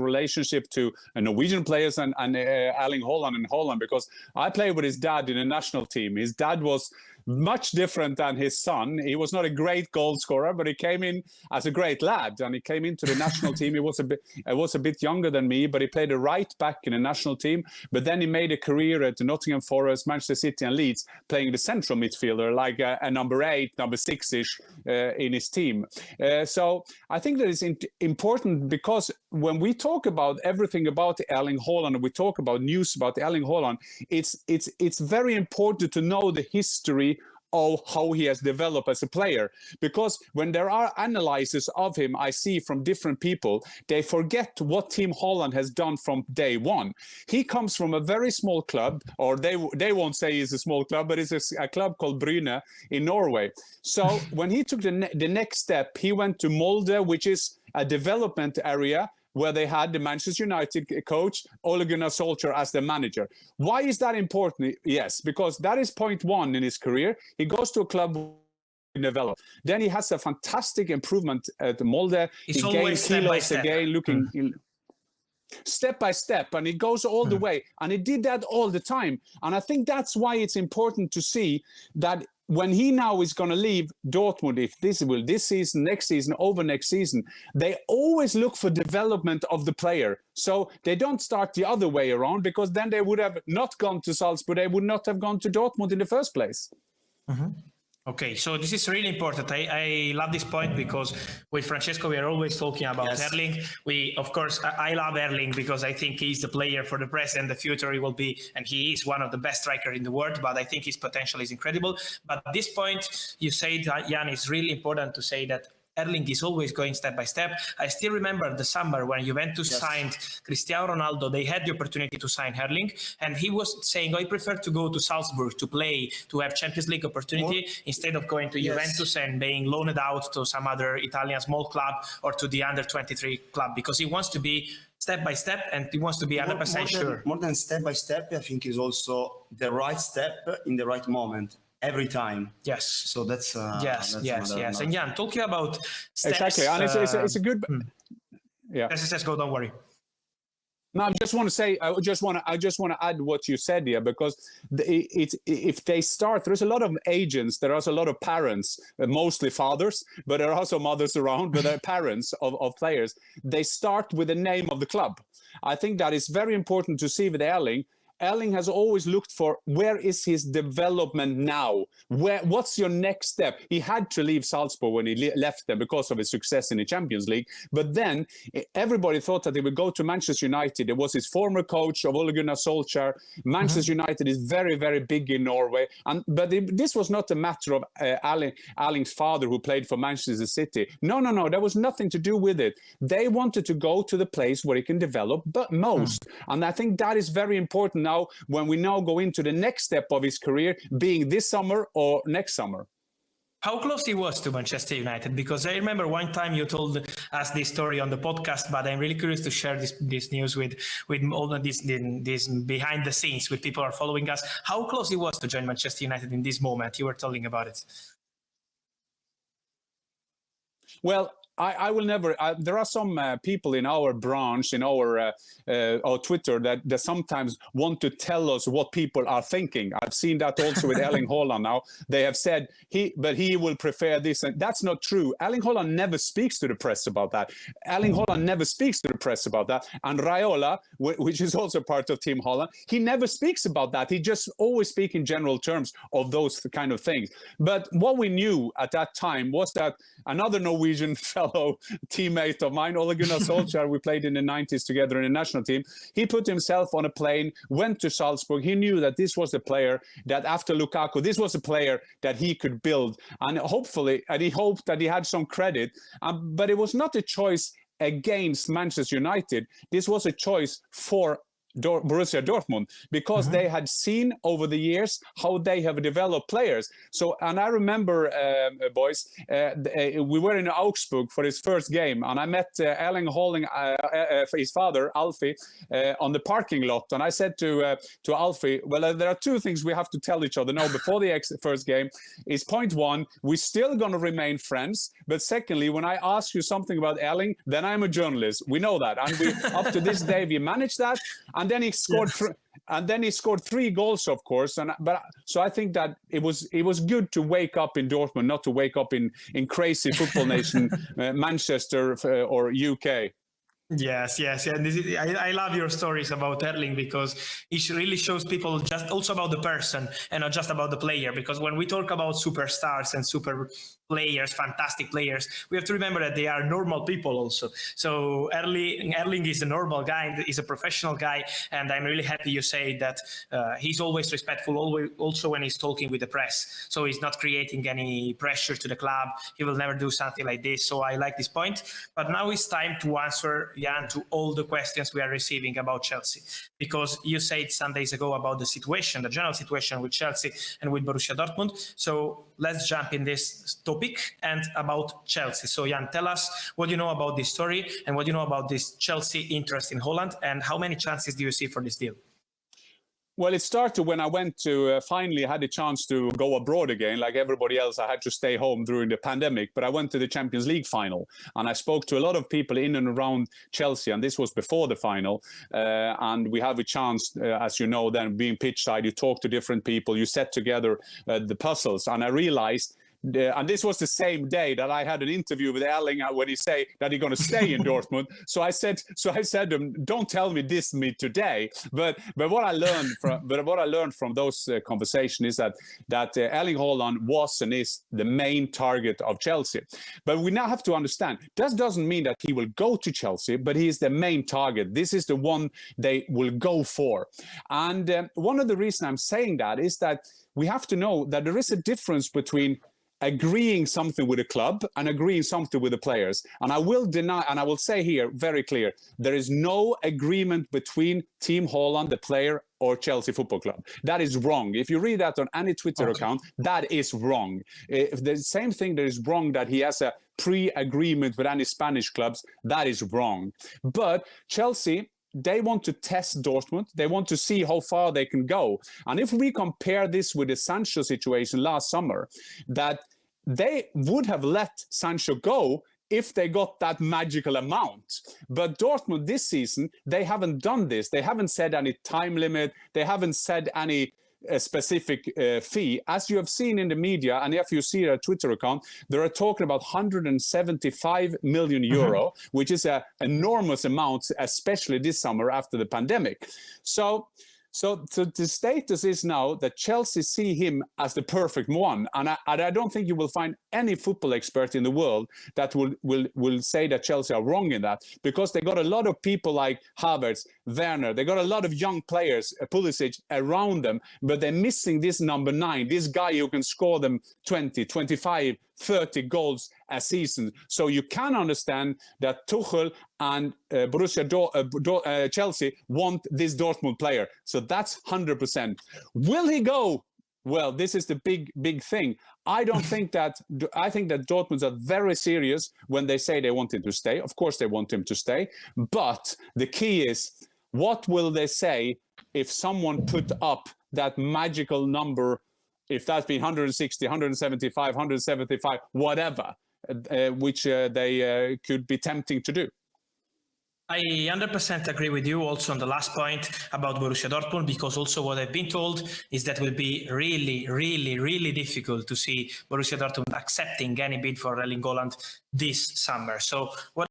relationship to Norwegian players and Erling Haaland in Holland, because I played with his dad in a national team. His dad was much different than his son. He was not a great goal scorer, but he came in as a great lad, and he came into the national team. He was a bit younger than me, but he played a right back in a national team. But then he made a career at Nottingham Forest, Manchester City, and Leeds, playing the central midfielder, like a number 8, number 6-ish in his team. So I think that is important, because when we talk about everything about Erling Haaland, and we talk about news about Erling Haaland, it's very important to know the history of how he has developed as a player. Because when there are analyses of him, I see from different people, they forget what Team Holland has done from day one. He comes from a very small club, or they won't say it's a small club, but it's a club called Bryne in Norway. So when he took the next step, he went to Molde, which is a development area, where they had the Manchester United coach, Ole Gunnar Solskjaer, as the manager. Why is that important? Yes, because that is point one in his career. He goes to a club develop. Then he has a fantastic improvement at Molde. It's he gains kilos again, looking step by step, and it goes all the way. And he did that all the time. And I think that's why it's important to see that when he now is going to leave Dortmund, if this season, next season, over next season, they always look for development of the player. So they don't start the other way around, because then they would have not gone to Salzburg. They would not have gone to Dortmund in the first place. Mm-hmm. Okay, so this is really important. I love this point, because with Francesco, we are always talking about Erling. Of course, I love Erling because I think he's the player for the present and the future. He will be, and he is one of the best strikers in the world, but I think his potential is incredible. But at this point, you said, Jan, it's really important to say that Erling is always going step by step. I still remember the summer when Juventus signed Cristiano Ronaldo. They had the opportunity to sign Erling, and he was saying, I prefer to go to Salzburg to play, to have Champions League opportunity, instead of going to Juventus and being loaned out to some other Italian small club or to the under-23 club, because he wants to be step by step, and he wants to be 100% sure. More than step by step, I think is also the right step in the right moment. Every time. Yes. So that's yes. And Jan, talking about steps, exactly, and it's a good. Yeah. Let's go. Don't worry. No, I just want to say, I just want to add what you said here, because if they start, there's a lot of agents, there are a lot of parents, mostly fathers, but there are also mothers around, but they're parents of players. They start with the name of the club. I think that is very important to see with Erling. Erling has always looked for, where is his development now? What's your next step? He had to leave Salzburg when he left them because of his success in the Champions League. But then everybody thought that he would go to Manchester United. It was his former coach of Ole Gunnar Solskjaer. Manchester United is very, very big in Norway. But this was not a matter of Erling's father, who played for Manchester City. No. There was nothing to do with it. They wanted to go to the place where he can develop most. And I think that is very important now, when we now go into the next step of his career, being this summer or next summer. How close he was to Manchester United? Because I remember one time you told us this story on the podcast, but I'm really curious to share this news with all of this behind the scenes, with people who are following us. How close he was to join Manchester United in this moment? You were telling about it. Well, I will never. There are some people in our branch, in our Twitter, that sometimes want to tell us what people are thinking. I've seen that also with Erling Haaland now. They have said he will prefer this, and that's not true. Erling Haaland never speaks to the press about that. Erling Haaland never speaks to the press about that. And Raiola, which is also part of Team Haaland, he never speaks about that. He just always speaks in general terms of those kind of things. But what we knew at that time was that another Norwegian fellow teammate of mine, Ole Gunnar Solskjaer, we played in the 90s together in the national team. He put himself on a plane, went to Salzburg. He knew that this was the player that, after Lukaku, this was a player that he could build. And hopefully, and he hoped that he had some credit. But it was not a choice against Manchester United. This was a choice for Borussia Dortmund, because they had seen over the years how they have developed players. So, and I remember, boys, we were in Augsburg for his first game, and I met Erling Haaland, his father, Alfie, on the parking lot. And I said to Alfie, well, there are two things we have to tell each other now before the first game. Is point one, we're still going to remain friends. But secondly, when I ask you something about Erling, then I'm a journalist. We know that. And we, up to this day, we managed that. And then he scored, he scored 3 goals, of course. So I think that it was good to wake up in Dortmund, not to wake up in crazy football nation, Manchester or UK. Yes. And I love your stories about Erling, because it really shows people just also about the person and not just about the player. Because when we talk about superstars and super players, fantastic players, we have to remember that they are normal people also. So Erling is a normal guy, he's a professional guy, and I'm really happy you say that he's always respectful, always, also when he's talking with the press. So he's not creating any pressure to the club. He will never do something like this. So I like this point. But now it's time to answer, Jan, to all the questions we are receiving about Chelsea, because you said some days ago about the situation, the general situation with Chelsea and with Borussia Dortmund. So let's jump in this topic and about Chelsea. So Jan, tell us what you know about this story and what you know about this Chelsea interest in Haaland, and how many chances do you see for this deal? Well, it started when I went to finally had a chance to go abroad again. Like everybody else, I had to stay home during the pandemic, but I went to the Champions League final, and I spoke to a lot of people in and around Chelsea, and this was before the final. And we have a chance, as you know, then being pitch side, you talk to different people, you set together the puzzles, and I realized. And this was the same day that I had an interview with Erling when he said that he's going to stay in Dortmund. So I said to him, "Don't tell me this today." But what I learned from those conversations is that Erling Haaland was and is the main target of Chelsea. But we now have to understand that doesn't mean that he will go to Chelsea, but he is the main target. This is the one they will go for. And one of the reasons I'm saying that is that we have to know that there is a difference between agreeing something with a club and agreeing something with the players. And I will deny, and I will say here very clear, there is no agreement between Team Haaland, the player, or Chelsea Football Club. That is wrong. If you read that on any Twitter account, that is wrong. If the same thing that is wrong that he has a pre-agreement with any Spanish clubs, that is wrong. But Chelsea, they want to test Dortmund. They want to see how far they can go. And if we compare this with the Sancho situation last summer, that they would have let Sancho go if they got that magical amount. But Dortmund this season, they haven't done this. They haven't said any time limit. They haven't said any specific fee. As you have seen in the media, and if you see their Twitter account, they are talking about 175 million euro, which is an enormous amount, especially this summer after the pandemic. So the status is now that Chelsea see him as the perfect one, and I don't think you will find any football expert in the world that will say that Chelsea are wrong in that, because they got a lot of people like Havertz, Werner, they got a lot of young players, Pulisic, around them, but they're missing this number 9, this guy who can score them 20, 25, 30 goals a season. So you can understand that Tuchel and Chelsea want this Dortmund player. So that's 100%. Will he go? Well, this is the big thing. I don't think that. I think that Dortmund are very serious when they say they want him to stay. Of course, they want him to stay. But the key is, what will they say if someone put up that magical number? If that's been 160, 175, 175, whatever, which they could be tempting to do. I 100% agree with you also on the last point about Borussia Dortmund, because also what I've been told is that it will be really difficult to see Borussia Dortmund accepting any bid for Erling Haaland this summer. So what